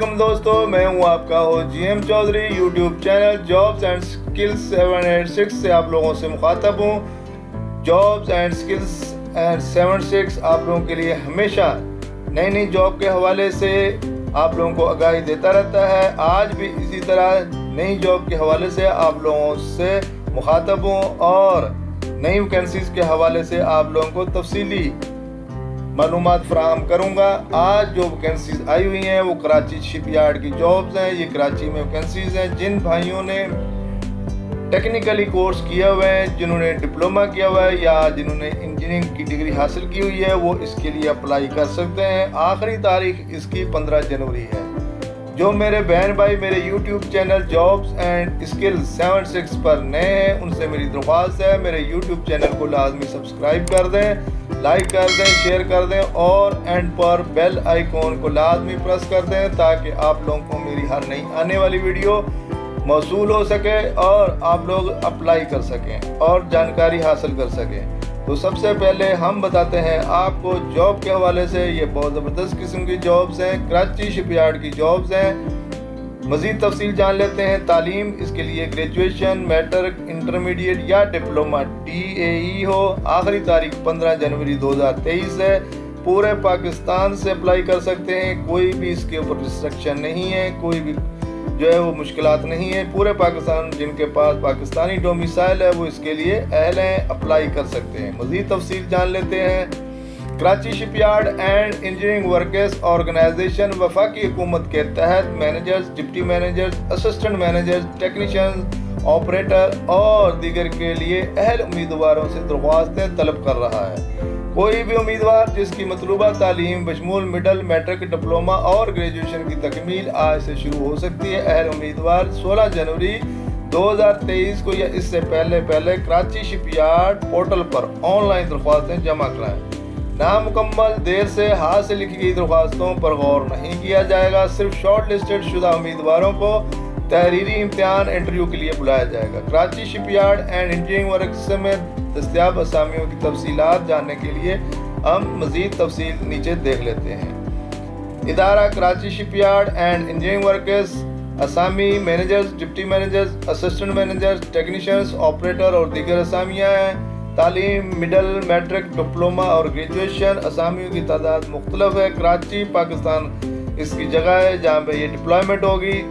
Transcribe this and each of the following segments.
वालेकुम दोस्तों, मैं हूं आपका हो GM Chaudhary. YouTube channel jobs and skills 786 से आप लोगों से मुखातब हूं। जॉब्स एंड स्किल्स 786 आप लोगों के लिए हमेशा नई नई जॉब के हवाले से आप लोगों को आगाही देता रहता है। आज भी इसी तरह नई जॉब के हवाले से आप लोगों से मुखातब हूं और नई वैकेंसीज के हवाले से आप लोगों को तफसीली मालूमात फराहम करूँगा। आज जो वैकेंसीज आई हुई हैं वो कराची शिपयार्ड की जॉब्स हैं। ये कराची में वैकेंसीज हैं। जिन भाइयों ने टेक्निकली कोर्स किया हुआ है, जिन्होंने डिप्लोमा किया हुआ है या जिन्होंने इंजीनियरिंग की डिग्री हासिल की हुई है, वो इसके लिए अप्लाई कर सकते हैं। आखिरी तारीख इसकी 15 जनवरी है। जो मेरे बहन भाई मेरे YouTube channel jobs and skills 76 पर नए हैं, उनसे मेरी दरख्वास्त है मेरे YouTube चैनल को लाजमी सब्सक्राइब कर दें, लाइक कर दें, शेयर कर दें और एंड पर बेल आइकॉन को लाजमी प्रेस कर दें ताकि आप लोगों को मेरी हर नई आने वाली वीडियो मौसूल हो सके और आप लोग अप्लाई कर सकें और जानकारी हासिल कर सकें। तो सबसे पहले हम बताते हैं आपको जॉब के हवाले से। ये बहुत ज़बरदस्त किस्म की जॉब्स हैं, कराची शिपयार्ड की जॉब्स हैं। मज़ीद तफसील जान लेते हैं। तालीम इसके लिए ग्रेजुएशन, मैट्रिक, इंटरमीडिएट या डिप्लोमा DAE हो। आखिरी तारीख 15 जनवरी 2023 है। पूरे पाकिस्तान से अप्लाई कर सकते हैं, कोई भी इसके ऊपर रिस्ट्रिक्शन नहीं है, कोई भी जो है वो मुश्किलात नहीं है। पूरे पाकिस्तान जिनके पास पाकिस्तानी डोमिसाइल है वो इसके लिए अहल हैं, अप्लाई कर सकते हैं। मज़ीद तफसील जान लेते हैं। Karachi shipyard and engineering workers organization वफाकी हुकूमत के तहत managers, deputy managers, assistant managers, technician, operator और दीगर के लिए अहल उम्मीदवारों से दरख्वास्तें तलब कर रहा है। कोई भी उम्मीदवार जिसकी मतलूबा तालीम बशमूल मिडल, मैट्रिक, डिप्लोमा और ग्रेजुएशन की तकमील आज से शुरू हो सकती है। अहल उम्मीदवार 16 जनवरी 2023 को या इससे पहले कराची शिपयार्ड पोर्टल पर ऑनलाइन दरख्वास्तें जमा कराएं। नामुकम्मल देर से हाथ से लिखी गई दरख्वास्तों पर गौर नहीं किया जाएगा। सिर्फ शॉर्ट लिस्टेड शुदा उम्मीदवारों को तहरीरी इम्तिहान इंटरव्यू के लिए बुलाया जाएगा। Karachi shipyard and engineering works में दस्तियाब असामियों की तफसीलात जानने के लिए हम मज़ीद तफसील नीचे देख लेते हैं। इदारा Karachi shipyard and engineering workers, असामी managers, deputy managers, assistant managers, technicians, operator और दीगर असामियाँ हैं। तालीम मिडल, मैट्रिक, डिप्लोमा और ग्रेजुएशन। असामियों की तादाद मुख्तलिफ है। कराची पाकिस्तान इसकी जगह है जहाँ पे ये डिप्लॉयमेंट होगी।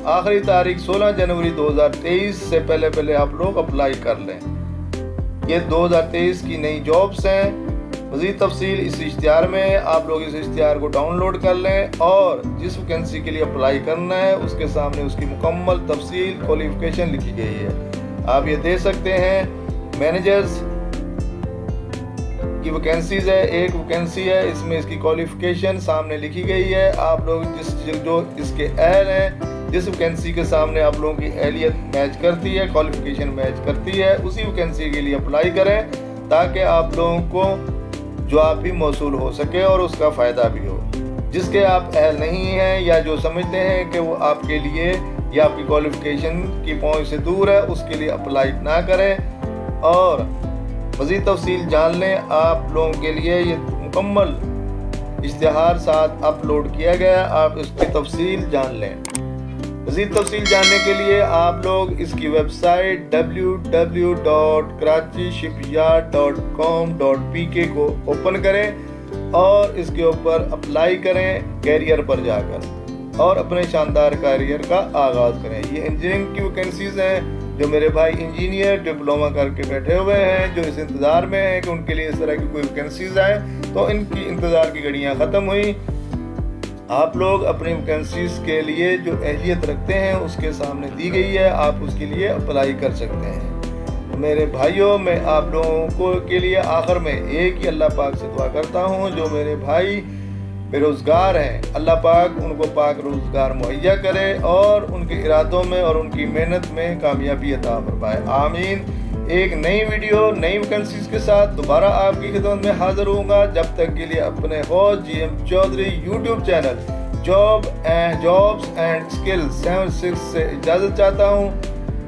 आखिरी तारीख 16 जनवरी 2023 से पहले आप लोग अप्लाई कर लें। ये 2023 की नई जॉब्स हैं। मज़ीद तफसील इस इश्तिहार में है। आप लोग इस इश्तिहार को डाउनलोड कर लें और जिस वैकेंसी के लिए अप्लाई करना है उसके सामने उसकी मुकम्मल तफसील, क्वालिफिकेशन लिखी गई है। आप ये दे सकते हैं। मैनेजर्स की वैकेंसीज है, एक वैकेंसी है, इसमें इसकी क्वालिफिकेशन सामने लिखी गई है। आप लोग जो इसके अहल हैं, जिस वैकेंसी के सामने आप लोगों की अहलियत मैच करती है, क्वालिफिकेशन मैच करती है, उसी वैकेंसी के लिए अप्लाई करें ताकि आप लोगों को जॉब भी मौसूल हो सके और उसका फ़ायदा भी हो। जिसके आप अहल नहीं हैं या जो समझते हैं कि वो आपके लिए या आपकी क्वालिफिकेशन की पहुंच से दूर है, उसके लिए अप्लाई ना करें। और मज़ीद तफसील जान लें। आप लोगों के लिए ये मुकम्मल इश्तिहार साथ अपलोड किया गया, आप इसकी तफसील जान लें। मज़ीद तफसील जानने के लिए आप लोग इसकी वेबसाइट www.karachishipyard.com.pk को ओपन करें और इसके ऊपर अप्लाई करें कैरियर पर जाकर और अपने शानदार कैरियर का आगाज़ करें। ये इंजीनियरिंग की वैकेंसीज हैं। जो मेरे भाई इंजीनियर डिप्लोमा करके बैठे हुए हैं, जो इस इंतज़ार में हैं कि उनके लिए इस तरह की कोई वैकेंसीज आए, तो इनकी इंतज़ार की घड़ियाँ ख़त्म हुई। आप लोग अपनी वैकेंसीज के लिए जो अहलियत रखते हैं उसके सामने दी गई है, आप उसके लिए अप्लाई कर सकते हैं। मेरे भाइयों, मैं आप लोगों को के लिए आखिर में एक ही अल्लाह पाक से दुआ करता हूँ, जो मेरे भाई बेरोज़गार हैं, अल्लाह पाक उनको पाक रोज़गार मुहैया करे और उनके इरादों में और उनकी मेहनत में कामयाबी अता फरमाए। आमीन। एक नई वीडियो, नई वैकेंसीज के साथ दोबारा आपकी खिदमत में हाजिर होऊंगा। जब तक के लिए अपने host GM Chaudhary YouTube channel jobs and skills 76 से इजाज़त चाहता हूँ।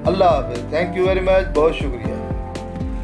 अल्लाह हाफ़िज़। Thank you very much. बहुत शुक्रिया।